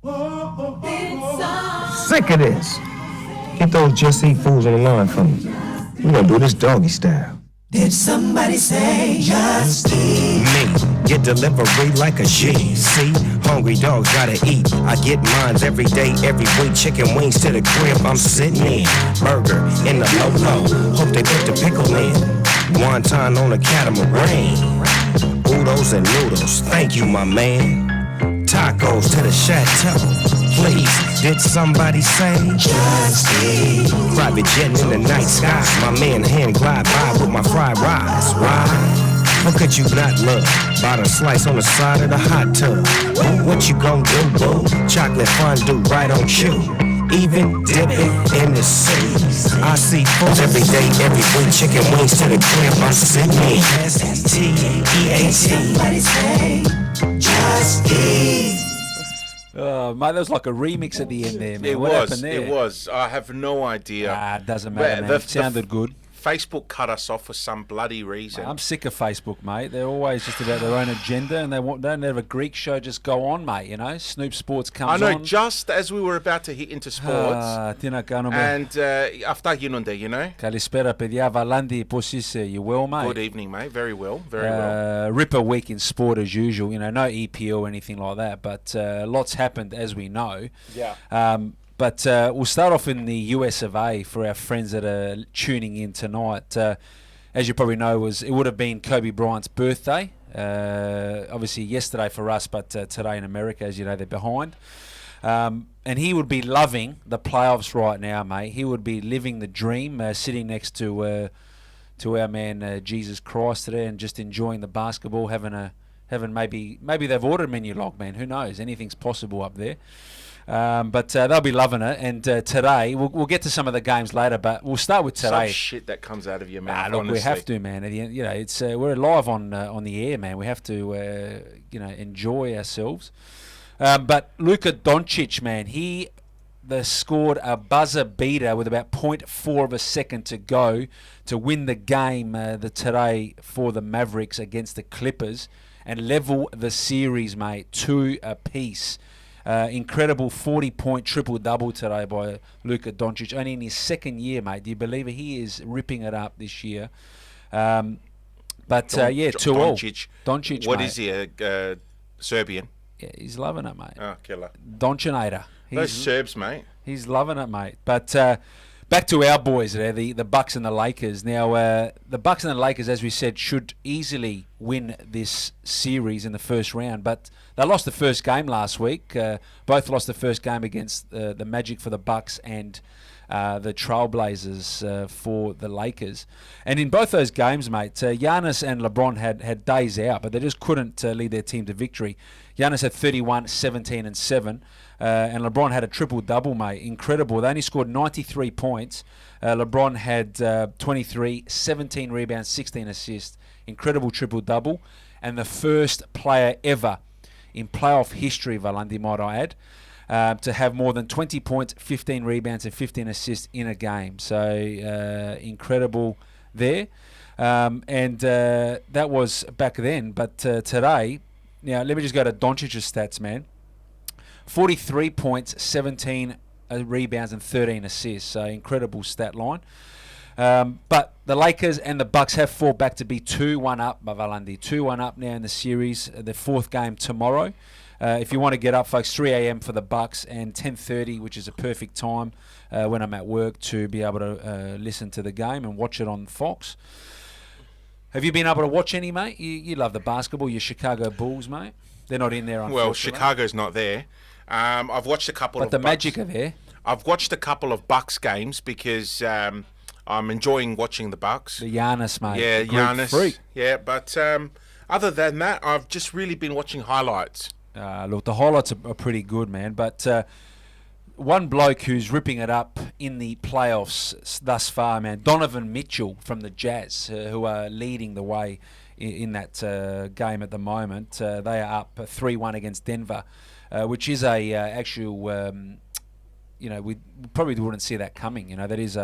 Sick of this. Get those Just Eat fools on the line for me. We're gonna do this doggy style. Did somebody say just eat? Me, get delivery like a G. See, hungry dogs gotta eat. I get mines every day, every week. Chicken wings to the crib, I'm sitting in. Burger in the low. Hope they put the pickle in. Wonton on a catamaran. Oodles and noodles, thank you, my man. Tacos to the chateau. Please, did somebody say Just eat. private jet in the night sky? My man hand glide by with my fried rice. Why? How could you not love? Bought a slice on the side of the hot tub. What you gon' do, boo? Chocolate fondue right on cue. Even dipping in the sea. I see food every day, every week. Chicken wings to the crib, I'm sitting in. S-T-E-A-T. Somebody say just eat. Mate, that was like a remix at the end there, man. It What was. happened there? It was. I have no idea. It doesn't matter, man. It sounded good. Facebook cut us off for some bloody reason. I'm sick of Facebook, mate. They're always just about their own agenda, and they don't have a Greek show just go on, mate. You know, Snoop Sports comes I know. on. Just as we were about to hit into sports, Τι να κάνουμε. and αυτά γίνονται, you know. Καλησπέρα, παιδιά. Βαλάντι, πώς είσαι? You well, mate? Good evening, mate. Very well. Very well. Ripper week in sport as usual. You know, no EPL or anything like that, but lots happened as we know. Yeah. But we'll start off in the US of A for our friends that are tuning in tonight. As you probably know, it would have been Kobe Bryant's birthday. Obviously yesterday for us, but today in America, as you know, they're behind. And he would be loving the playoffs right now, mate. He would be living the dream, sitting next to our man Jesus Christ today, and just enjoying the basketball, having maybe they've ordered a menu log, man. Who knows? Anything's possible up there. But they'll be loving it. And today, we'll get to some of the games later, but we'll start with today. Some shit that comes out of your mouth. Look, honestly. we have to, man. At the end, you know, it's we're live on the air, man. We have to, enjoy ourselves. But Luka Doncic, man, he scored a buzzer beater with about 0.4 of a second to go to win the game today for the Mavericks against the Clippers and level the series, mate, 2 apiece. Incredible 40-point triple-double today by Luka Doncic. Only in his second year, mate. Do you believe it? He is ripping it up this year. 2-all. Doncic, What mate. is he, Serbian? Yeah, he's loving it, mate. Oh, killer. Doncinator. Those Serbs, mate. He's loving it, mate. But back to our boys there, the Bucks and the Lakers. Now, the Bucks and the Lakers, as we said, should easily win this series in the first round. But they lost the first game last week. Both lost the first game against the Magic for the Bucks and the Trailblazers for the Lakers. And in both those games, mate, Giannis and LeBron had days out, but they just couldn't lead their team to victory. Giannis had 31, 17 and 7. And LeBron had a triple-double, mate. Incredible. They only scored 93 points. LeBron had 23, 17 rebounds, 16 assists. Incredible triple-double. And the first player ever in playoff history, Valandi, might I add, to have more than 20 points, 15 rebounds, and 15 assists in a game. So, incredible there. And that was back then. But today, now let me just go to Doncic's stats, man. 43 points, 17 rebounds, and 13 assists. So, incredible stat line. But the Lakers and the Bucks have fought back to be 2-1 up, Bavalandi. 2-1 up now in the series. The fourth game tomorrow. If you want to get up, folks, 3 a.m. for the Bucks and 10:30, which is a perfect time when I'm at work to be able to listen to the game and watch it on Fox. Have you been able to watch any, mate? You love the basketball. Your Chicago Bulls, mate. They're not in there, unfortunately. Well, Chicago's not there. I've watched a couple of But the Bucks. Magic are there. I've watched a couple of Bucks games because I'm enjoying watching the Bucks. The Giannis, mate. Yeah, the Greek Giannis. freak. Yeah, but other than that, I've just really been watching highlights. Look, the highlights are pretty good, man. But one bloke who's ripping it up in the playoffs thus far, man, Donovan Mitchell from the Jazz, who are leading the way in that game at the moment. They are up 3-1 against Denver, which is a actual, we probably wouldn't see that coming. That is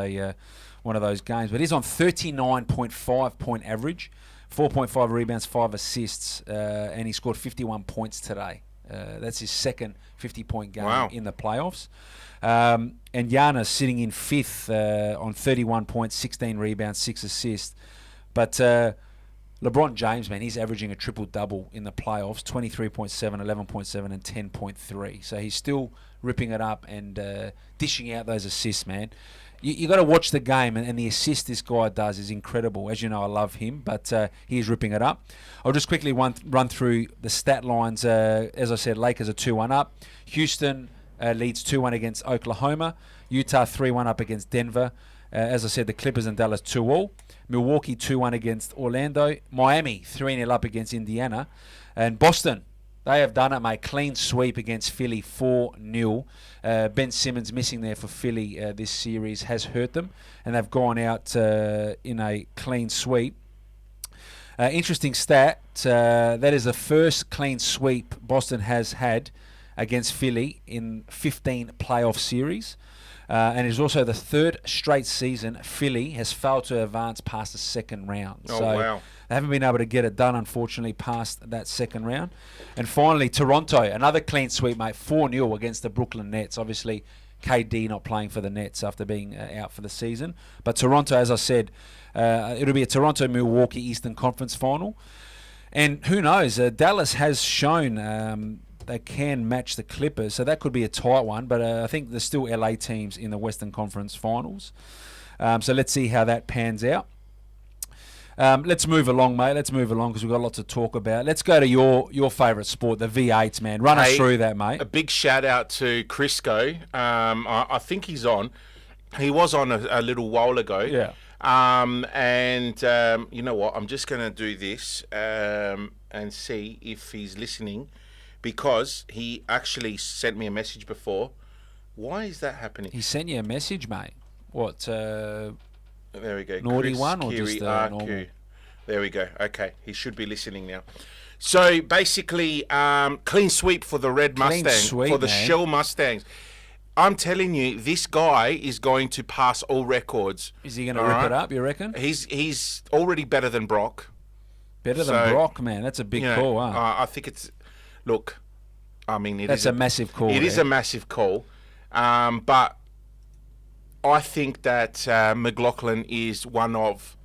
one of those games. But he's on 39.5 point average, 4.5 rebounds, 5 assists, and he scored 51 points today. That's his second 50-point game Wow. in the playoffs. And Giannis sitting in fifth on 31 points, 16 rebounds, 6 assists. But LeBron James, man, he's averaging a triple-double in the playoffs, 23.7, 11.7, and 10.3. So he's still ripping it up and dishing out those assists, man. You got to watch the game, and the assist this guy does is incredible. As you know, I love him, but he is ripping it up. I'll just quickly run through the stat lines. As I said, Lakers are 2-1 up. Houston leads 2-1 against Oklahoma. Utah 3-1 up against Denver. As I said, the Clippers and Dallas 2-all. Milwaukee 2-1 against Orlando. Miami 3-0 up against Indiana. And Boston, they have done it, mate. Clean sweep against Philly, 4-0. Ben Simmons missing there for Philly this series has hurt them, and they've gone out in a clean sweep. Interesting stat, that is the first clean sweep Boston has had against Philly in 15 playoff series. And it's also the third straight season Philly has failed to advance past the second round. Oh, so wow. they haven't been able to get it done, unfortunately, past that second round. And finally, Toronto, another clean sweep, mate, 4-0 against the Brooklyn Nets. Obviously, KD not playing for the Nets after being out for the season. But Toronto, as I said, it'll be a Toronto-Milwaukee Eastern Conference final. And who knows, Dallas has shown they can match the Clippers, so that could be a tight one. But I think there's still LA teams in the Western Conference Finals. So let's see how that pans out. Let's move along, mate. Let's move along because we've got a lot to talk about. Let's go to your favourite sport, the V8s, man. Run us through that, mate. A big shout out to Crisco. I think he's on. He was on a little while ago. Yeah. You know what? I'm just going to do this and see if he's listening, because he actually sent me a message before. Why is that happening? He sent you a message, mate. What? There we go. Naughty Chris one or Kiri just RQ. normal? There we go. Okay, he should be listening now. So basically, clean sweep for the red Clean Mustang, sweep, for the man. Shell Mustangs. I'm telling you, this guy is going to pass all records. Is he going to All rip right? it up, you reckon? He's already better than Brock. Better So, than Brock, man. That's a big You know, call, huh? I think it's. Look, I mean, That's a massive call. It is there. a massive call, but I think that McLaughlin is one of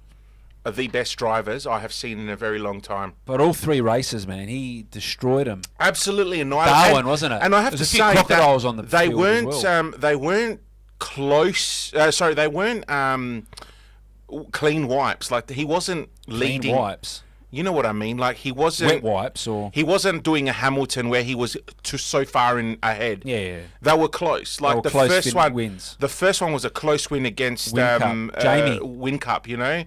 the best drivers I have seen in a very long time. But all three races, man, he destroyed them. Absolutely annihilated. Darwin, wasn't it? And I have There's to a few say crocodiles that on the they field weren't as well. they weren't close. They weren't clean wipes. Like, he wasn't Clean leading. wipes. You know what I mean? Like, he wasn't Wet wipes or... He wasn't doing a Hamilton where he was so far in ahead. Yeah. They were close. Like, were the close first one wins. The first one was a close win against Win Cup. Jamie. Win Cup, you know.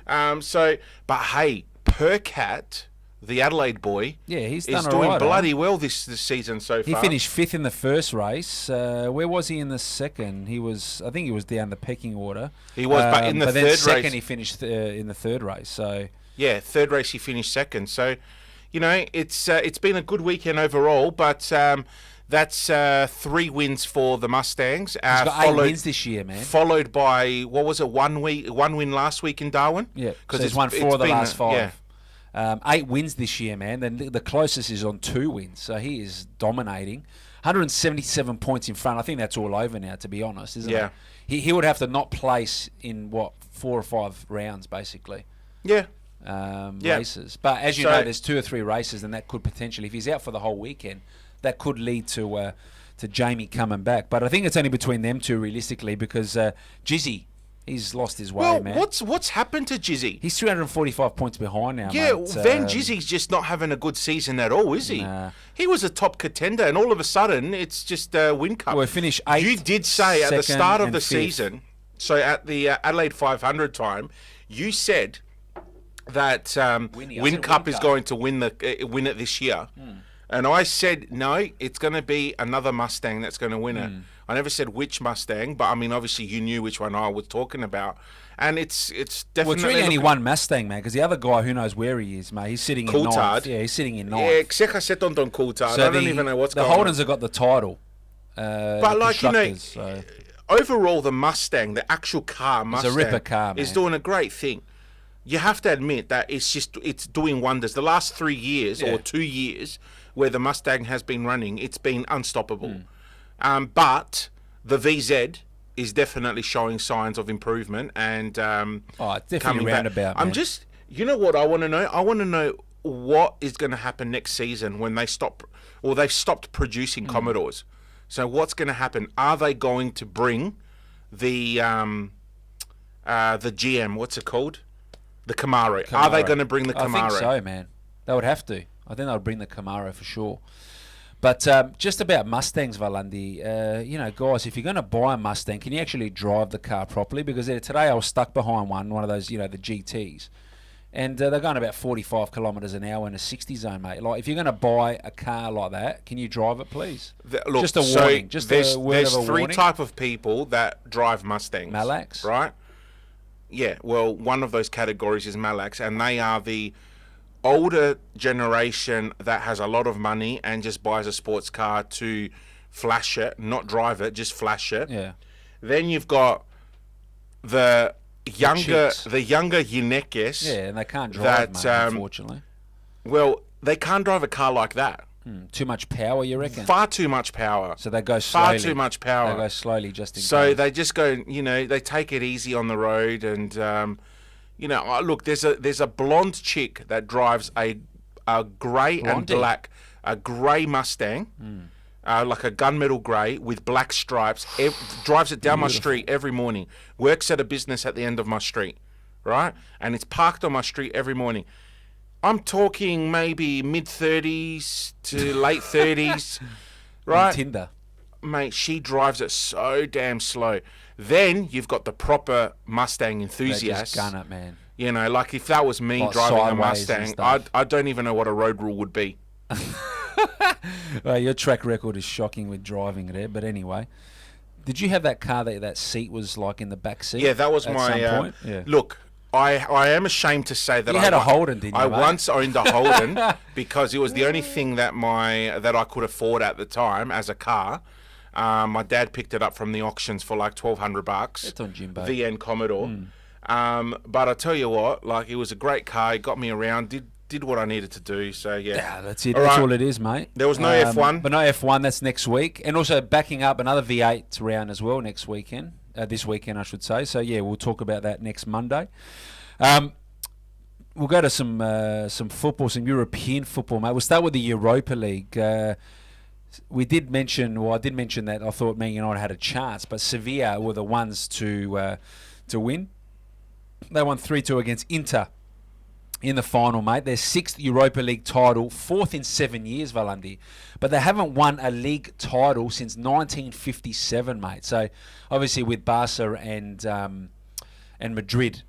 But hey, Percat, the Adelaide boy, Yeah, he's is done doing alright, bloody well this season so He far. finished fifth in the first race. Where was he in the second? I think he was down the pecking order. He was, but in the then third second race- he finished in the third race. So Yeah, third race he finished second. So, you know, it's been a good weekend overall, but that's 3 wins for the Mustangs. he's got 8 wins this year, man. Followed by, what was it, one win last week in Darwin? Yeah, because he's won 4 of the been last 5. Yeah. 8 wins this year, man. Then the closest is on 2 wins, so he is dominating. 177 points in front. I think that's all over now, to be honest, isn't Yeah. it? He would have to not place in 4 or 5 rounds, basically. Yeah. Yeah. Races. But as you So- know, there's 2 or 3 races, and that could potentially, if he's out for the whole weekend, that could lead to Jamie coming back. But I think it's only between them two, realistically, because Jizzy, he's lost his way, Well, man. what's happened to Jizzy? He's 345 points behind now, Yeah, mate. Van Jizzy's just not having a good season at all, is he? Nah. He was a top contender, and all of a sudden, it's just a win cup. Well, we finished 8th, You did say at the 2nd, start of and the 5th. season, so at the Adelaide 500 time, you said that Winnie, I Win said Cup Win is Cup. going to win it this year. And I said, no, it's going to be another Mustang that's going to win it. I never said which Mustang, but I mean, obviously you knew which one I was talking about. And it's Well, definitely... it's really only one Mustang, man, because the other guy, who knows where he is, mate. He's sitting in Coulthard. 9th. Yeah, he's sitting in 9th. Yeah, Xeka said on Coulthard. I don't even know what's the going on. Holdens have got the title. But like, you know, constructors, so. overall, the Mustang, the actual car Mustang, ripper car, is man. doing a great thing. you have to admit that it's doing wonders. The last 3 years or 2 years where the Mustang has been running, it's been unstoppable. But the VZ is definitely showing signs of improvement and it's definitely coming back. roundabout. I'm man. just, you know what I want to know? I want to know what is going to happen next season when they stop, or they've stopped producing Commodores. So what's going to happen? Are they going to bring the GM? What's it called? The Camaro. Are they going to bring the Camaro? I think so, man. They would have to. I think they would bring the Camaro for sure. But just about Mustangs, Valandi, guys, if you're going to buy a Mustang, can you actually drive the car properly? Because today I was stuck behind one of those, the GTs. And they're going about 45 kilometres an hour in a 60 zone, mate. Like, if you're going to buy a car like that, can you drive it, please? Look, just a warning. Just a word there's of a three warning. type of people that drive Mustangs. Malax. Right? Yeah, well, one of those categories is Malax, and they are the older generation that has a lot of money and just buys a sports car to flash it, not drive it, just flash it. Yeah. Then you've got the younger chicks. Yinekes. Yeah, and they can't drive, that, mate, unfortunately. Well, they can't drive a car like that. Too much power, you reckon? Far too much power. So they go slowly. Far too much power. They go slowly just in So case. they just go, they take it easy on the road, and look, there's a blonde chick that drives a grey and Blondie. black, a grey Mustang, like a gunmetal grey with black stripes. Drives it down my street every morning. Works at a business at the end of my street, right? And it's parked on my street every morning. I'm talking maybe mid-30s to late 30s, right? On Tinder. Mate, she drives it so damn slow. Then you've got the proper Mustang They enthusiast. just gun it, man. Like if that was me Like driving a sideways and Mustang, stuff. I don't even know what a road rule would be. Well, your track record is shocking with driving there. But anyway, did you have that car that seat was like in the back seat? Yeah, that was at my. some point? Yeah. Look, I am ashamed to say that You had a Holden, didn't you, I mate? once owned a Holden because it was the only thing that I could afford at the time as a car. My dad picked it up from the auctions for like $1,200. It's on Jimbo. VN Commodore. But I tell you what, like, it was a great car. It got me around. Did what I needed to do. So yeah. Yeah, that's it. All That's right. all it is, mate. There was no F1. But no F1. That's next week, and also backing up another V8 round as well next weekend. This weekend, I should say. So yeah, we'll talk about that next Monday. We'll go to some football, some European football, mate. We'll start with the Europa League. We did mention, I did mention that I thought Man United had a chance, but Sevilla were the ones to win. They won 3-2 against Inter in the final, mate. Their 6th Europa League title, 4th in 7 years, Valandi. But they haven't won a league title since 1957, mate. So obviously with Barca and Madrid,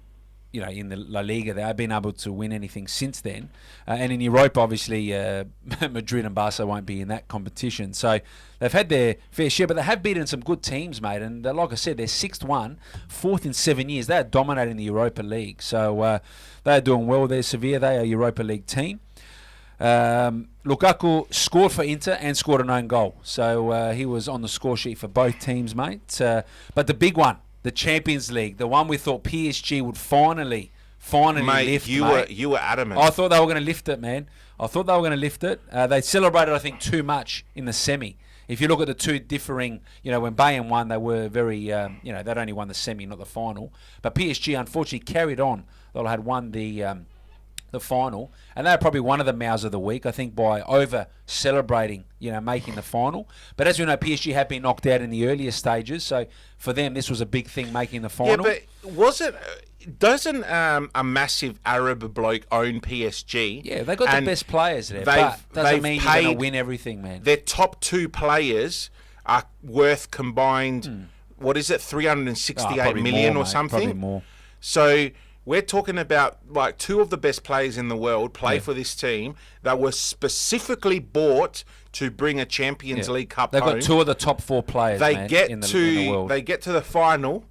in the La Liga, they have been able to win anything since then. And in Europe, obviously, Madrid and Barca won't be in that competition. So they've had their fair share, but they have beaten some good teams, mate. And like I said, they're 6th one, 4th in 7 years. They are dominating the Europa League. So they are doing well there, Sevilla. They are a Europa League team. Lukaku scored for Inter and scored an own goal. So he was on the score sheet for both teams, mate. But the big one, the Champions League, the one we thought PSG would finally lift, mate. You were adamant. I thought they were going to lift it, man. I thought they were going to lift it. They celebrated, I think, too much in the semi. If you look at the two differing, when Bayern won, they were very, they'd only won the semi, not the final. But PSG, unfortunately, carried on. They had won the final, and they were probably one of the mouths of the week, I think, by over celebrating, making the final. But as we know, PSG have been knocked out in the earlier stages, so for them this was a big thing, making the final. Yeah, but doesn't a massive Arab bloke own PSG? Yeah, they got the best players there, they've- but doesn't they've mean you're going to paid win everything, man. Their top 2 players are worth combined, what is it, 368 probably million more, or mate, something? probably more. So we're talking about like 2 of the best players in the world play for this team that were specifically bought to bring a Champions League Cup They've home. got 2 of the top 4 players, They man, get in the world. They get to the final,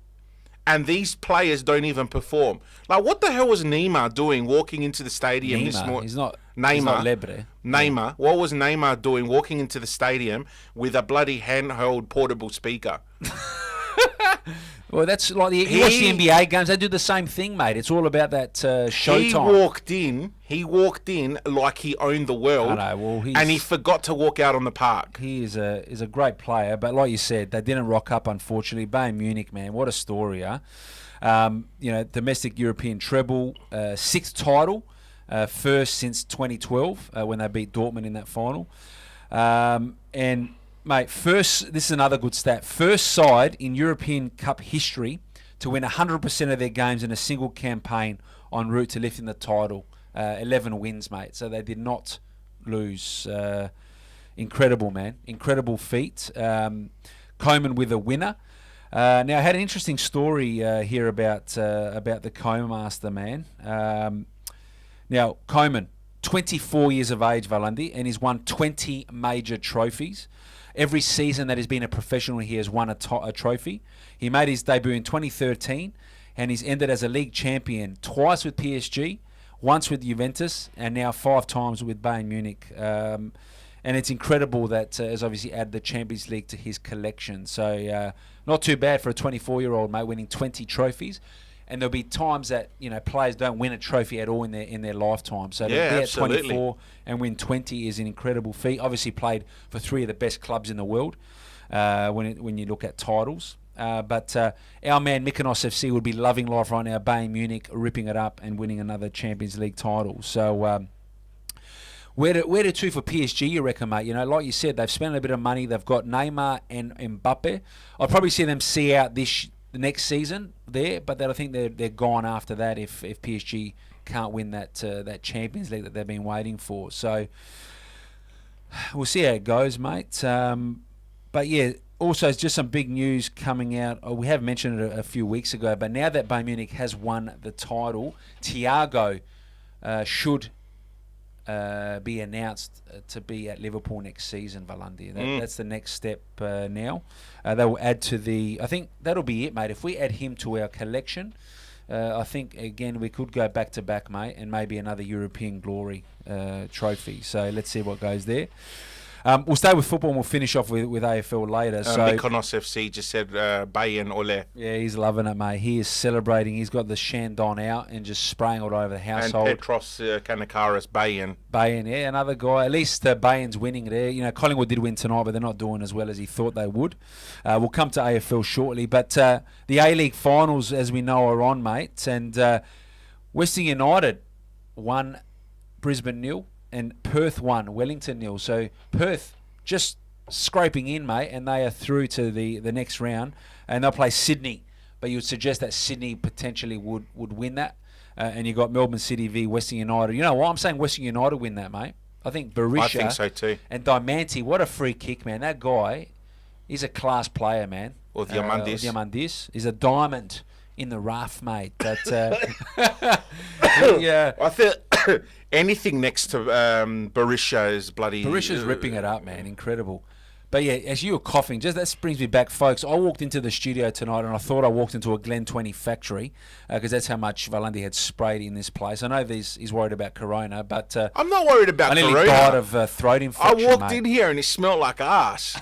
and these players don't even perform. Like, what the hell was Neymar doing walking into the stadium this Neymar, morning? he's not Neymar. Lebre. Neymar. What was Neymar doing walking into the stadium with a bloody handheld portable speaker? Well, that's like you watch the NBA games. They do the same thing, mate. It's all about that showtime. He walked in like he owned the world. I know. Well, and he forgot to walk out on the park. He is a great player, but like you said, they didn't rock up, unfortunately. Bayern Munich, man, what a story, huh? Domestic European treble, 6th title, first since 2012 when they beat Dortmund in that final. And mate, this is another good stat. First side in European Cup history to win 100% of their games in a single campaign en route to lifting the title. 11 wins, mate. So they did not lose. Incredible, man. Incredible feat. Koeman with a winner. Now, I had an interesting story here about the Coma Master, man. Now, Koeman, 24 years of age, Valandi, and he's won 20 major trophies. Every season that he's been a professional, he has won a trophy. He made his debut in 2013, and he's ended as a league champion twice with PSG, once with Juventus, and now 5 times with Bayern Munich. And it's incredible that has obviously added the Champions League to his collection. So not too bad for a 24-year-old, mate, winning 20 trophies. And there'll be times that players don't win a trophy at all in their lifetime. So to be at 24 and win 20 is an incredible feat. Obviously played for 3 of the best clubs in the world when you look at titles. But our man Mykonos FC would be loving life right now. Bayern Munich ripping it up and winning another Champions League title. So where to for PSG, you reckon, mate? Like you said, they've spent a bit of money. They've got Neymar and Mbappe. I'll probably see them see out the next season there, but I think they're gone after that if PSG can't win that Champions League that they've been waiting for. So we'll see how it goes, mate. But yeah, also it's just some big news coming out. We have mentioned it a few weeks ago, but now that Bayern Munich has won the title, Thiago should be announced to be at Liverpool next season, Valandi. That's the next step now. They will add to I think that'll be it, mate. If we add him to our collection, I think, again, we could go back-to-back, mate, and maybe another European Glory trophy. So let's see what goes there. We'll stay with football and we'll finish off with AFL later. Mykonos FC just said Bayern Ole. Yeah, he's loving it, mate. He is celebrating. He's got the Shandon out and just spraying it all over the household. And Petros Kanakaris, Bayern. Bayern, yeah, another guy. At least Bayern's winning there. Collingwood did win tonight, but they're not doing as well as he thought they would. We'll come to AFL shortly. But the A-League finals, as we know, are on, mate. And Western United won, Brisbane 0. And Perth won, Wellington 0. So Perth just scraping in, mate, and they are through to the next round. And they'll play Sydney. But you would suggest that Sydney potentially would win that. And you got Melbourne City v Western United. You know what? I'm saying Western United win that, mate. I think Berisha. I think so too. And Diamanti, what a free kick, man. That guy, he's a class player, man. Or Diamandis. Diamandis. He's a diamond in the rough, mate. But yeah, I think anything next to Berisha is bloody. Berisha's ripping it up, man. Incredible. But yeah, as you were coughing, just that brings me back, folks. I walked into the studio tonight and I thought I walked into a Glen 20 factory because that's how much Valandi had sprayed in this place. I know he's worried about Corona, but I'm not worried about Corona. I nearly died of throat infection. I walked in here and it smelled like ass.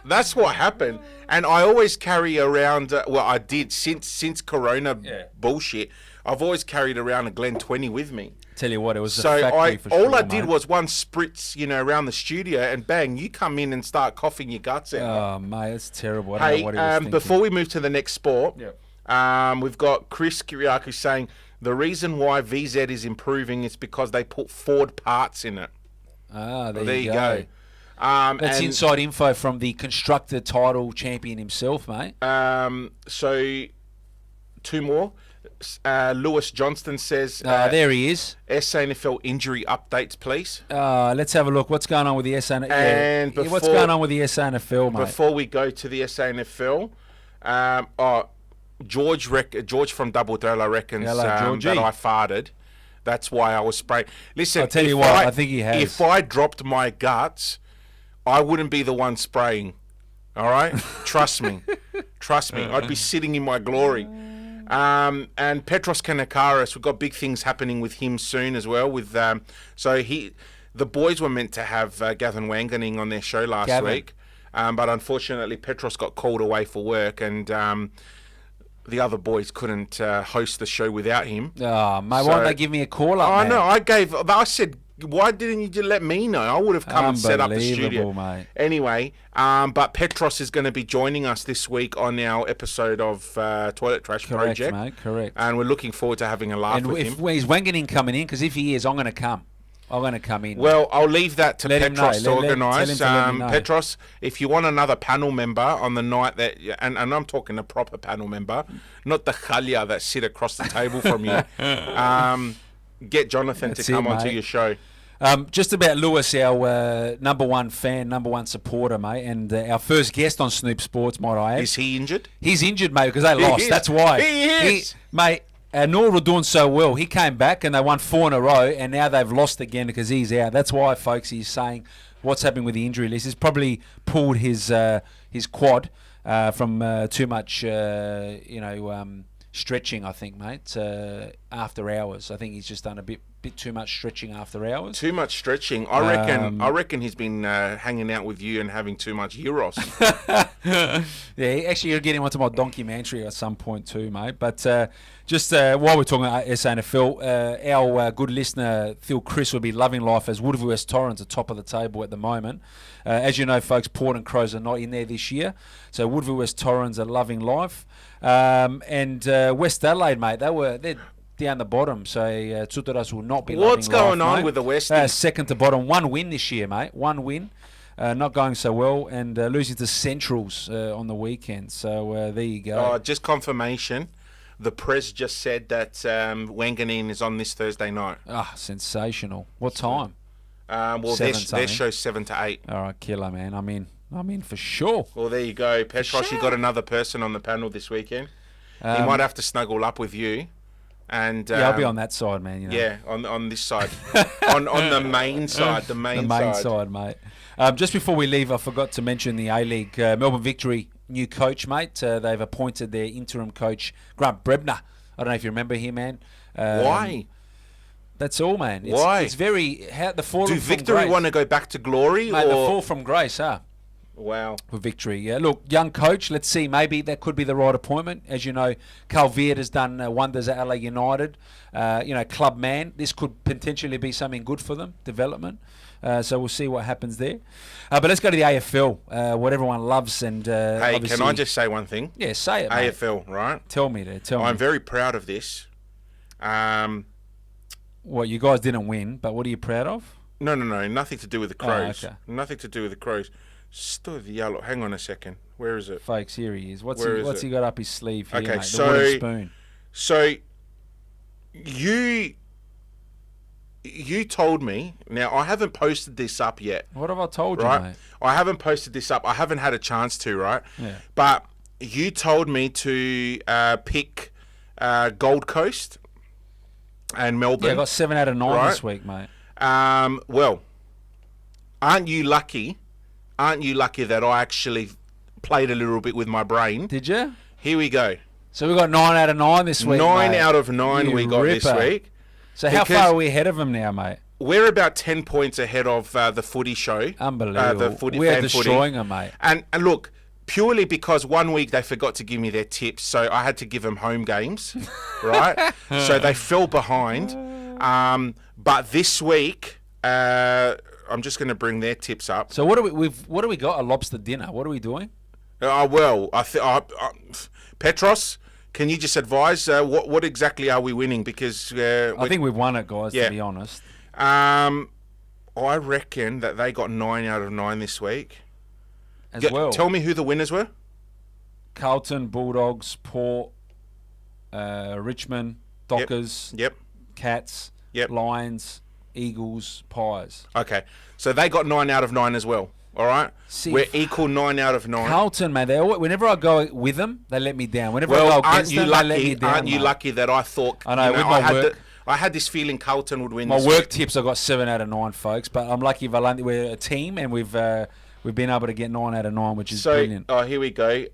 That's what happened. And I always carry around, I did since Corona bullshit, I've always carried around a Glen 20 with me. Tell you what, it was a factory for all sure, I did was one spritz, around the studio, and bang, you come in and start coughing your guts out. Oh, mate, that's terrible. I don't know what he was thinking. Before we move to the next sport, we've got Chris Kiriakou saying the reason why VZ is improving is because they put Ford parts in it. Ah, there you go. That's and inside info from the constructor title champion himself, mate. So, 2 more. Lewis Johnston says... there he is. SANFL injury updates, please. Let's have a look. What's going on with the SANFL? And what's going on with the SANFL, mate? Before we go to the SANFL, George from Double Dollar reckons that I farted. That's why I was spraying. Listen, I'll tell you what, I think he has. If I dropped my guts, I wouldn't be the one spraying. All right? Trust me. I'd be sitting in my glory. And Petros Kanakaris, we've got big things happening with him soon as well. With the boys were meant to have Gavin Wanganing on their show last week. But unfortunately, Petros got called away for work, and the other boys couldn't host the show without him. Oh, mate, why don't they give me a call up, I man? know. I said, why didn't you just let me know? I would have come and set up the studio. Unbelievable, mate. Anyway, but Petros is going to be joining us this week on our episode of Toilet Trash Correct, Project. mate, correct. And we're looking forward to having a laugh And with if him. he's Wanganing coming in, because if he is, I'm going to come. I'm going to come in. Well, I'll leave that to Let him Petros to know. Tell him organise. to let me know. Petros, if you want another panel member on the night that, and I'm talking a proper panel member, not the khalia that sit across the table from you, get Jonathan That's to come it, onto mate. your show. Just about Lewis, our number one fan, number one supporter, mate, and our first guest on Snoop Sports, might I add. Is he injured? He's injured, mate, because they lost. is. That's why. He is. Mate, Nor were doing so well. He came back and they won 4 in a row, and now they've lost again because he's out. That's why, folks, he's saying what's happening with the injury list. He's probably pulled his quad from too much, stretching, I think, mate, after hours. I think he's just done a bit too much stretching after hours. Too much stretching. I reckon he's been hanging out with you and having too much euros. Yeah, actually, you'll get him onto my documentary at some point too, mate. But just while we're talking about SANFL, our good listener, Phil Chris, will be loving life as Woodville West Torrens are top of the table at the moment. As you know, folks, Port and Crows are not in there this year. So Woodville West Torrens are loving life. And West Adelaide, mate, they're down the bottom, so Tsuteras will not be What's loving going life, on mate. with the Westies? Second to bottom, 1 win this year, mate. 1 win. Not going so well, and losing to Centrals on the weekend. So there you go. Oh, just confirmation. The press just said that Wanganeen is on this Thursday night. Ah, sensational. What time? Well, 7 their something. show's 7 to 8. All right, killer, man. I'm in for sure. Well, there you go. Petros, you got another person on the panel this weekend. He might have to snuggle up with you. And Yeah, I'll be on that side, man. You know. Yeah, on this side. on the main side. The main side, mate. Just before we leave, I forgot to mention the A-League. Melbourne Victory, new coach, mate. They've appointed their interim coach, Grant Brebner. I don't know if you remember him, man. Why? That's all, man. Why? It's very... the fall Do from Victory grace. want to go back to glory? Mate, the or fall from grace, huh? Wow. With Victory. Yeah, look, young coach. Let's see. Maybe that could be the right appointment. As you know, Carl Veart has done wonders at LA United. Club man. This could potentially be something good for them, development. So we'll see what happens there. But let's go to the AFL, what everyone loves. And Hey, can I just say one thing? Yeah, say it, mate. AFL, right? Tell me. I'm very proud of this. What, you guys didn't win, but what are you proud of? No, nothing to do with the Crows. okay. Nothing to do with the Crows. Yellow. Hang on a second. Where is it? Folks, here he is. What's Where is he it? got up his sleeve here, Okay, mate? so- The wooden spoon. So you told me. Now I haven't posted this up yet. What have I told you, Right? mate? I haven't posted this up. I haven't had a chance to, right? Yeah. But you told me to pick Gold Coast and Melbourne. Yeah, I got 7 out of 9 Right. this week, mate. Well, aren't you lucky? Aren't you lucky that I actually played a little bit with my brain? Did you? Here we go. So we got 9 out of 9 this week, 9 mate. out of 9 You we got this ripper. week. So how Because- far are we ahead of them now, mate? We're about 10 points ahead of the footy show. Unbelievable. The footy, We're fan destroying footy. them, mate. And look, purely because 1 week they forgot to give me their tips, so I had to give them home games, right? So they fell behind. But this week, I'm just going to bring their tips up. So what do we got? A lobster dinner. What are we doing? Petros, can you just advise what exactly are we winning? Because I think we've won it, guys, Yeah. to be honest. I reckon that they got 9 out of 9 this week. As well. Tell me who the winners were. Carlton, Bulldogs, Port, Richmond, Dockers, Yep. Cats, Yep. Lions, Eagles, Pies. Okay. So they got 9 out of 9 as well. All right. See, We're equal 9 out of 9. Carlton, man, whenever I go with them, they let me down. Whenever I Well, go aren't against you them, they let me lucky? down. Aren't you mate. lucky that I thought? I know, with my work. I had this feeling Carlton would win. My this work week. tips, I got 7 out of 9, folks. But I'm lucky we're a team and we've been able to get 9 out of 9, which is brilliant. Oh, here we go.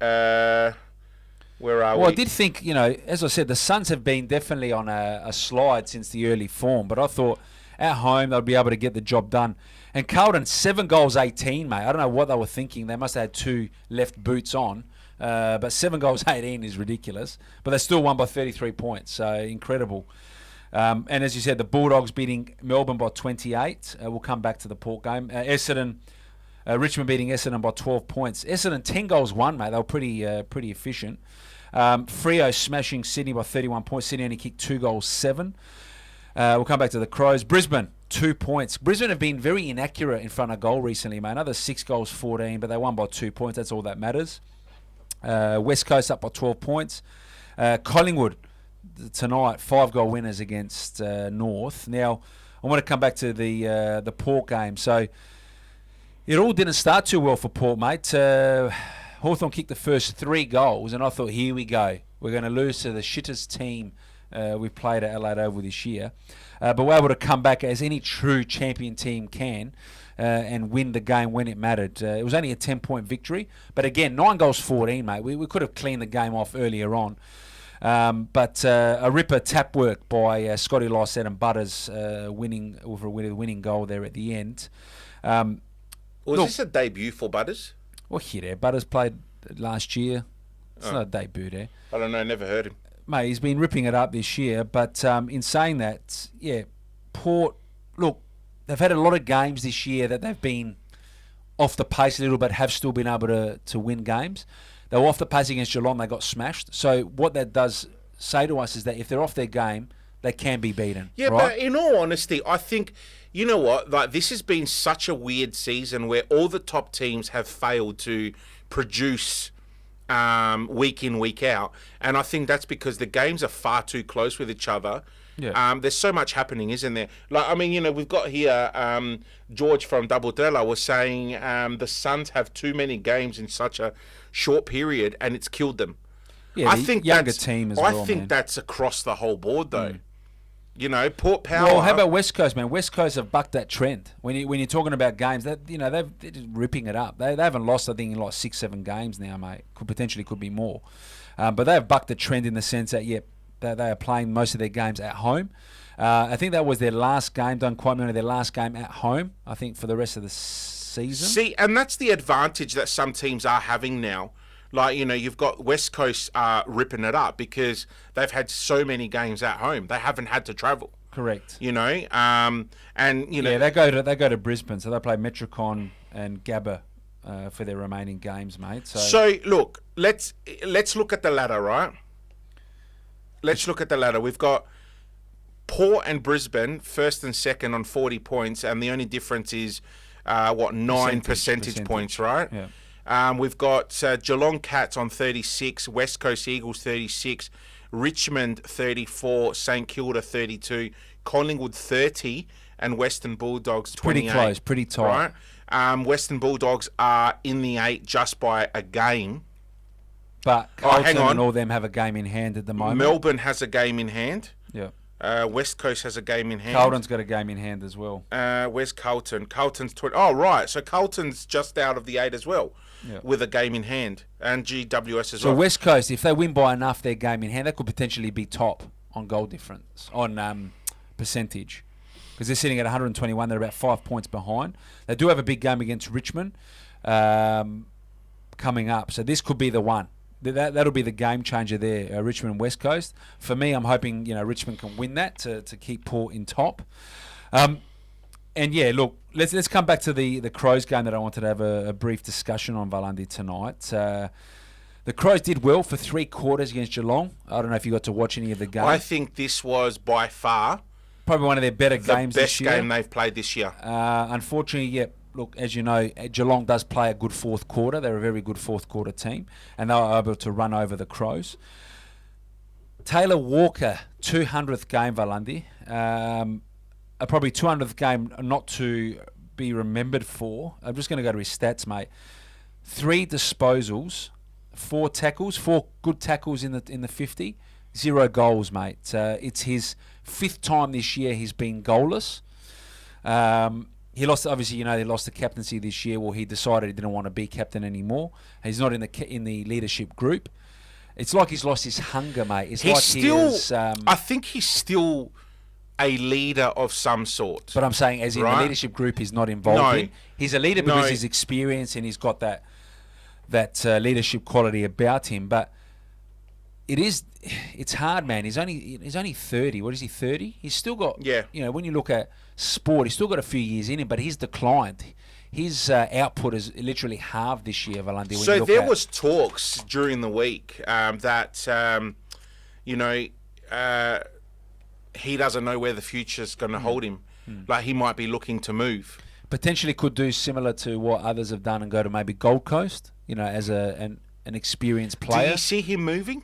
Where are Well, I we? did think, as I said, the Suns have been definitely on a slide since the early form. But I thought at home, they'll be able to get the job done. And Carlton, 7 goals, 18, mate. I don't know what they were thinking. They must have had 2 left boots on. But 7 goals, 18 is ridiculous. But they still won by 33 points, so incredible. And as you said, the Bulldogs beating Melbourne by 28. We'll come back to the Port game. Richmond beating Essendon by 12 points. Essendon 10 goals, 1, mate. They were pretty efficient. Freo smashing Sydney by 31 points. Sydney only kicked 2 goals, 7. We'll come back to the Crows. Brisbane, 2 points. Brisbane have been very inaccurate in front of goal recently, mate. Another 6 goals, 14, but they won by 2 points. That's all that matters. West Coast up by 12 points. Collingwood tonight, 5-goal winners against North. Now, I want to come back to the Port game. So, it all didn't start too well for Port, mate. Hawthorn kicked the first 3 goals, and I thought, here we go. We're going to lose to the shittest team we've played at Adelaide Oval this year. But we're able to come back as any true champion team can and win the game when it mattered. It was only a 10-point victory. But again, 9 goals, 14, mate. We could have cleaned the game off earlier on. But a ripper tap work by Scotty Lycett and Butters winning with a winning goal there at the end. Was this a debut for Butters? Well, yeah, Butters played last year. It's not a debut there. I don't know, never heard him. Mate, he's been ripping it up this year. But in saying that, yeah, Port, look, they've had a lot of games this year that they've been off the pace a little bit, have still been able to win games. They were off the pace against Geelong, they got smashed. So what that does say to us is that if they're off their game, they can be beaten. Yeah, right? but in all honesty, I think, you know what, like this has been such a weird season where all the top teams have failed to produce week in, week out. And I think that's because the games are far too close with each other. Yeah. There's so much happening, isn't there? Like, I mean, you know, we've got here, George from Double Della was saying the Suns have too many games in such a short period and it's killed them. Yeah, I think younger team as well, I think man. that's across the whole board, though. You know, Port Power. Well, how about West Coast, man? West Coast have bucked that trend. When you're talking about games, they're just ripping it up. They haven't lost, I think, in like 6-7 games now, mate. Could be more, but they have bucked the trend in the sense that they are playing most of their games at home. I think that was their last game. Don't quote me on it. Their last game at home. I think for the rest of the season. See, and that's the advantage that some teams are having now. Like, you know, you've got West Coast ripping it up because they've had so many games at home. They haven't had to travel. Correct. You know, and you know, yeah, they go to Brisbane, so they play Metricon and Gabba for their remaining games, mate. So look, let's look at the ladder, right? Let's look at the ladder. We've got Port and Brisbane first and second on 40 points, and the only difference is 9 percentage points, right? Yeah. We've got Geelong Cats on 36, West Coast Eagles 36, Richmond 34, St Kilda 32, Collingwood 30, and Western Bulldogs 28. Pretty close, pretty tight. Right? Western Bulldogs are in the 8 just by a game. But Carlton hang on. and all them have a game in hand at the moment. Melbourne has a game in hand. Yeah. West Coast has a game in hand. Carlton's got a game in hand as well. Where's Carlton? Carlton's 20. Oh, right. So Carlton's just out of the 8 as well, with a game in hand, and GWS as well. So West Coast, if they win by enough, their game in hand, they could potentially be top on goal difference, on percentage, because they're sitting at 121. They're about 5 points behind. They do have a big game against Richmond coming up, so this could be the one. That'll be the game changer there, Richmond and West Coast. For me, I'm hoping Richmond can win that to keep Port in top. And yeah, look, let's come back to the Crows game that I wanted to have a brief discussion on, Valandi, tonight. The Crows did well for 3 quarters against Geelong. I don't know if you got to watch any of the game. I think this was by far probably one of their better games this year. The best game they've played this year. Unfortunately, look, as you know, Geelong does play a good fourth quarter. They're a very good fourth quarter team, and they were able to run over the Crows. Taylor Walker, 200th game, Valandi. Probably 200th game not to be remembered for. I'm just going to go to his stats, mate. 3 disposals, 4 tackles, 4 good tackles in the 50, 0 goals, mate. It's his 5th time this year he's been goalless. He lost, obviously, he lost the captaincy this year. Well, he decided he didn't want to be captain anymore. He's not in the leadership group. It's like he's lost his hunger, mate. It's He's like still. he is, I think he's still a leader of some sort. But I'm saying, as in the Right. leadership group, he's not involved No. in. He's a leader because No. he's experienced and he's got that leadership quality about him. But it's hard, man. He's only 30. What is he, 30? He's still got, Yeah. when you look at sport, he's still got a few years in him, but he's declined. His output has literally halved this year, Valandi. So there was talks during the week that, he doesn't know where the future's going to hold him. Like, he might be looking to move. potentially could do similar to what others have done and go to maybe Gold Coast, as an experienced player. Do you see him moving?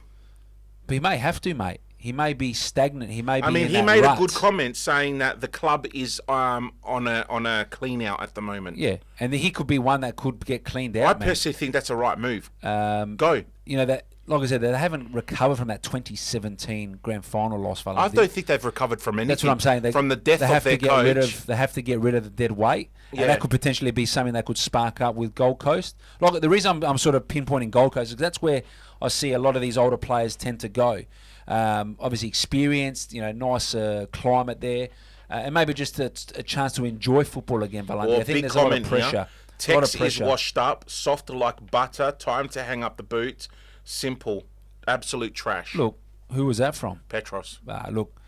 But he may have to, mate. He may be stagnant. He may be. I mean, in he that made rut. a good comment saying that the club is on a clean out at the moment. Yeah, and he could be one that could get cleaned I out. man. personally think that's a right move. Um, Go. that, like I said, they haven't recovered from that 2017 grand final loss. I don't think they've recovered from anything. That's what I'm saying. From the death they of have their to get coach. rid of. They have to get rid of the dead weight, Yeah. and that could potentially be something that could spark up with Gold Coast. Like the reason I'm sort of pinpointing Gold Coast is that's where I see a lot of these older players tend to go. Obviously experienced, nice climate there, and maybe just a chance to enjoy football again. Valandi. Well, I think big there's a lot of comment pressure. here. A lot of Tex is pressure. washed up, soft like butter. Time to hang up the boots. Simple, absolute trash. Look, who was that from? Petros. Look,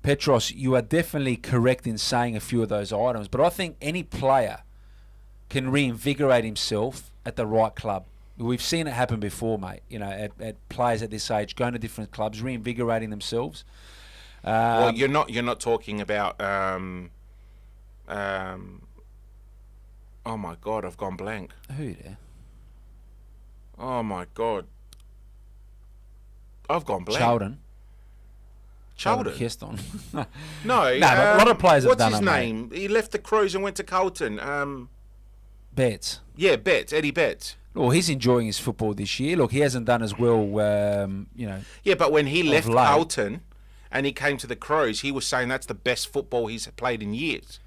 Petros, you are definitely correct in saying a few of those items, but I think any player can reinvigorate himself at the right club. We've seen it happen before, mate. At players at this age going to different clubs, reinvigorating themselves. Well, you're not talking about. Oh my God, I've gone blank. Who there? Oh my God, I've gone blank. Charlton. Chowden. No, No, but a lot of players have what's done his it, mate. name? He left the Crows and went to Carlton. Betts. Yeah, Eddie Betts. Well, he's enjoying his football this year. Look, he hasn't done as well, Yeah, but when he left late. Carlton and he came to the Crows, he was saying that's the best football he's played in years.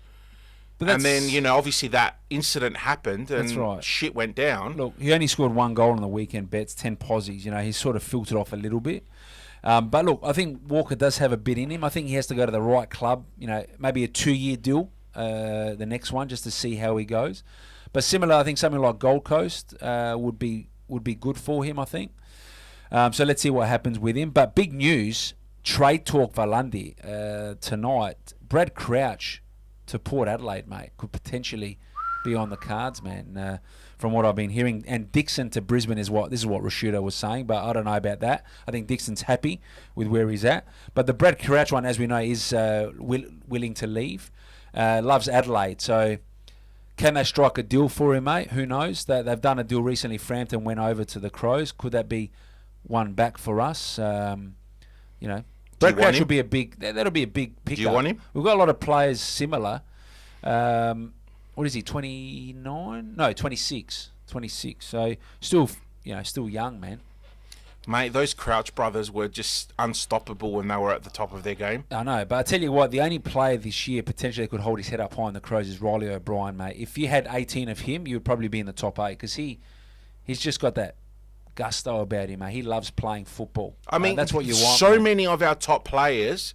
But And then, obviously that incident happened and That's right. shit went down. Look, he only scored one goal on the weekend, Betts, 10 posies. He's sort of filtered off a little bit. But look, I think Walker does have a bit in him. I think he has to go to the right club, maybe a 2-year deal, the next one, just to see how he goes. But similar, I think something like Gold Coast would be good for him, I think. So let's see what happens with him. But big news, trade talk Valandi tonight. Brad Crouch to Port Adelaide, mate, could potentially be on the cards, man, from what I've been hearing. And Dixon to Brisbane this is what Rashudo was saying, but I don't know about that. I think Dixon's happy with where he's at. But the Brad Crouch one, as we know, is willing to leave. Loves Adelaide, so can they strike a deal for him, mate? Who knows? They've done a deal recently. Frampton went over to the Crows. Could that be one back for us? Brad Crouch will be a big. That'll be a big pickup. Do you want him? We've got a lot of players similar. What is he? 29? No, 26. 26. So still young, man. Mate, those Crouch brothers were just unstoppable when they were at the top of their game. I know, but I tell you what, the only player this year potentially that could hold his head up high in the Crows is Riley O'Brien, mate. If you had 18 of him, you would probably be in the top 8 because he's just got that gusto about him, mate. He loves playing football. I mean, that's what you want. So man. many of our top players.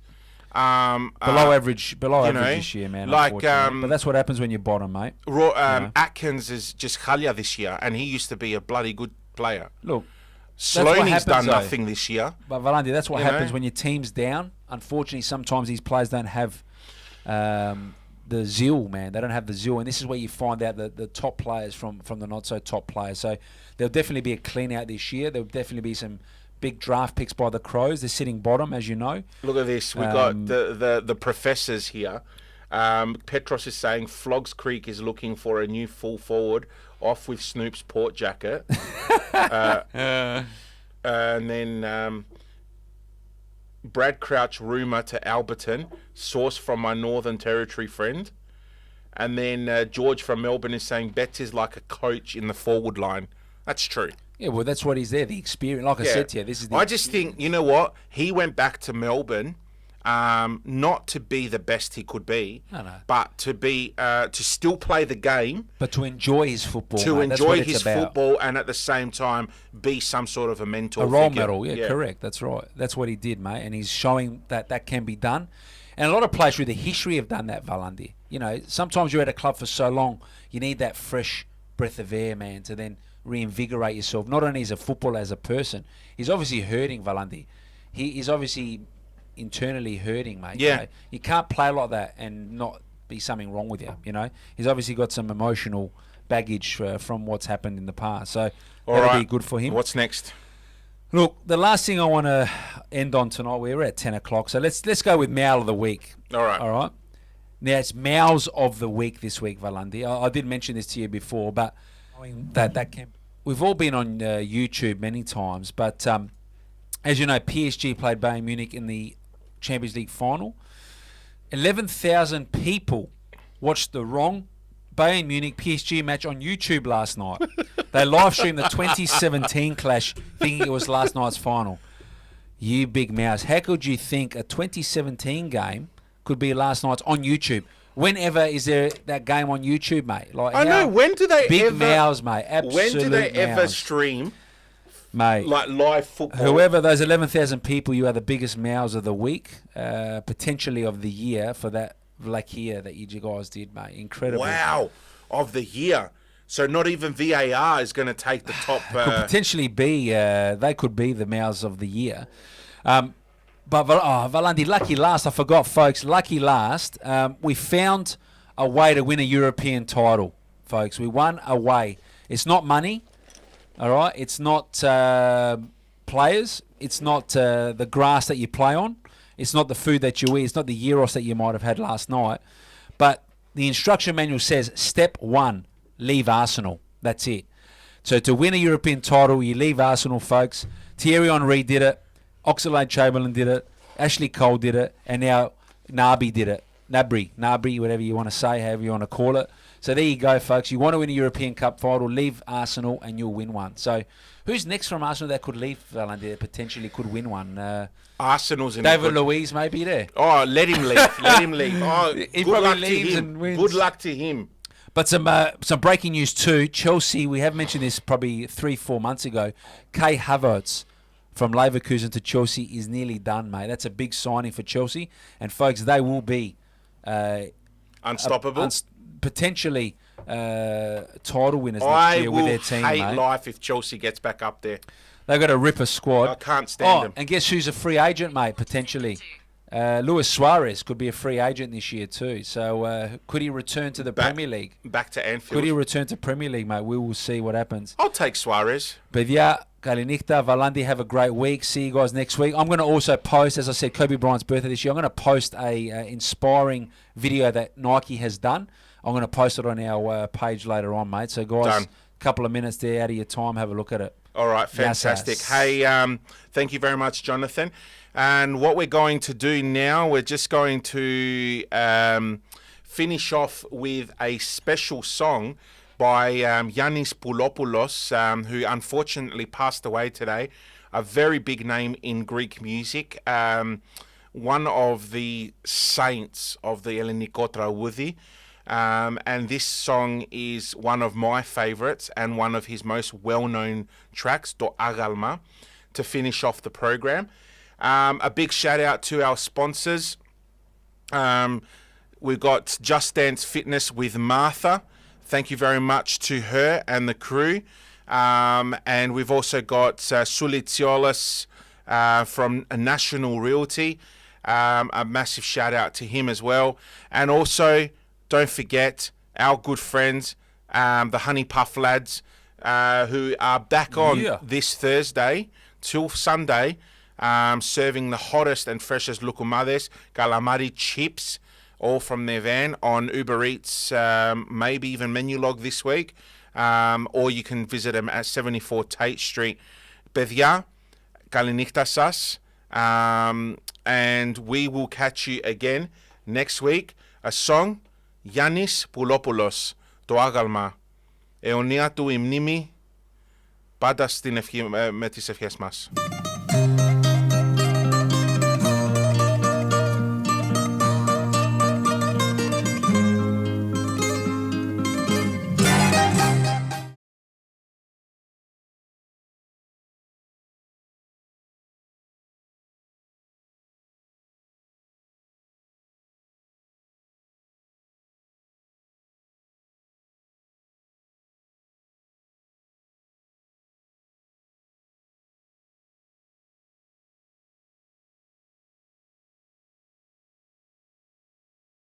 Below average this year, man. Like, unfortunately. But that's what happens when you're bottom, mate. Atkins is just Khalia this year, and he used to be a bloody good player. Look, Sloaney's done though. nothing this year. But Valandi, that's what You happens know? when your team's down. Unfortunately, sometimes these players don't have the zeal, man. They don't have the zeal, and this is where you find out the top players from the not so top players. So there'll definitely be a clean out this year. There'll definitely be some big draft picks by the Crows. They're sitting bottom, as you know. Look at this. We've got the professors here. Petros is saying Flogs Creek is looking for a new full forward, off with Snoop's port jacket. And then Brad Crouch rumour to Alberton, source from my Northern Territory friend. And then George from Melbourne is saying Betts is like a coach in the forward line. That's true. Yeah, well, that's what he's there. The experience, like I said to you, this is. I just think, you know what? He went back to Melbourne not to be the best he could be, No. but to be to still play the game, But to enjoy his football, to mate. That's what enjoy it's his about. football, and at the same time be some sort of a mentor, A role figure. model, yeah, correct. That's right. That's what he did, mate. And he's showing that that can be done. And a lot of players through the history have done that, Valandi. You know, sometimes you're at a club for so long, you need that fresh breath of air, man, to then reinvigorate yourself. Not only as a footballer, as a person. He's obviously hurting, Valandi. He's obviously internally hurting, mate. Yeah. You know? You can't play like that and not be something wrong with you, you know. He's obviously got some emotional baggage from what's happened in the past. So that'll be good for him. What's next? Look, the last thing I want to end on tonight, we're at 10 o'clock, so let's go with Meow of the Week. All right. All right? Now, it's Meows of the Week this week, Valandi. I did mention this to you before, but that can... We've all been on YouTube many times, but as you know, PSG played Bayern Munich in the Champions League final. 11,000 people watched the wrong Bayern Munich PSG match on YouTube last night. They live streamed the 2017 clash, thinking it was last night's final. You big mouse. How could you think a 2017 game could be last night's on YouTube? Whenever is there that game on YouTube, mate? Like, I know. When do they big ever? mouse, mate. Absolute When do they ever mouse. stream Mate, like live football? whoever those 11,000 people, you are the biggest mouse of the week, potentially of the year for that Vlachia that you guys did, mate. Incredible. Wow, of the year. So not even VAR is going to take the top. Could potentially be, they could be the mouse of the year. But Valandi, lucky last, I forgot, folks. Lucky last, we found a way to win a European title, folks. We won away. It's not money. All right, it's not players. It's not the grass that you play on. It's not the food that you eat. It's not the gyros that you might have had last night. But the instruction manual says, step 1, leave Arsenal. That's it. So to win a European title, you leave Arsenal, folks. Thierry Henry did it. Oxlade-Chamberlain did it. Ashley Cole did it. And now Nabi did it. Nabri, whatever you want to say, however you want to call it. So there you go, folks. You want to win a European Cup final, leave Arsenal and you'll win one. So who's next from Arsenal that could leave, Valandi, that potentially could win one? Arsenal's in David Luiz maybe there. Oh, let him leave. Let him leave. Oh, He good probably luck to leaves him. and wins. Good luck to him. But some breaking news too. Chelsea, we have mentioned this probably 3-4 months ago. Kai Havertz from Leverkusen to Chelsea is nearly done, mate. That's a big signing for Chelsea. And folks, they will be Unstoppable. Potentially title winners next year with their team, I will hate mate. life if Chelsea gets back up there. They've got a ripper squad. I can't stand them. And guess who's a free agent, mate, potentially? Luis Suarez could be a free agent this year too. So could he return to the Premier League? Back to Anfield. Could he return to Premier League, mate? We will see what happens. I'll take Suarez. But yeah, Kalinikta, Valandi, have a great week. See you guys next week. I'm going to also post, as I said, Kobe Bryant's birthday this year. I'm going to post a inspiring video that Nike has done. I'm going to post it on our page later on, mate. So guys, Done. a couple of minutes there out of your time, have a look at it. All right, fantastic. Yes. Hey, thank you very much, Jonathan. And what we're going to do now, we're just going to finish off with a special song by Yannis Poulopoulos, who unfortunately passed away today. A very big name in Greek music. One of the saints of the Elliniko Traoudi. And this song is one of my favorites and one of his most well-known tracks, To Agalma, to finish off the program. A big shout out to our sponsors. We've got Just Dance Fitness with Martha. Thank you very much to her and the crew. And we've also got Sulitsiolis from National Realty. A massive shout out to him as well. And also, don't forget our good friends, the Honey Puff lads, who are back on this Thursday till Sunday, serving the hottest and freshest lukumades, calamari chips, all from their van on Uber Eats, maybe even Menulog this week, or you can visit them at 74 Tate Street. Παιδιά, καληνύχτα σας, and we will catch you again next week. A song, Yannis Poulopoulos, Το Άγαλμα. Αιωνία του η μνήμη, πάντα με τις ευχές μας.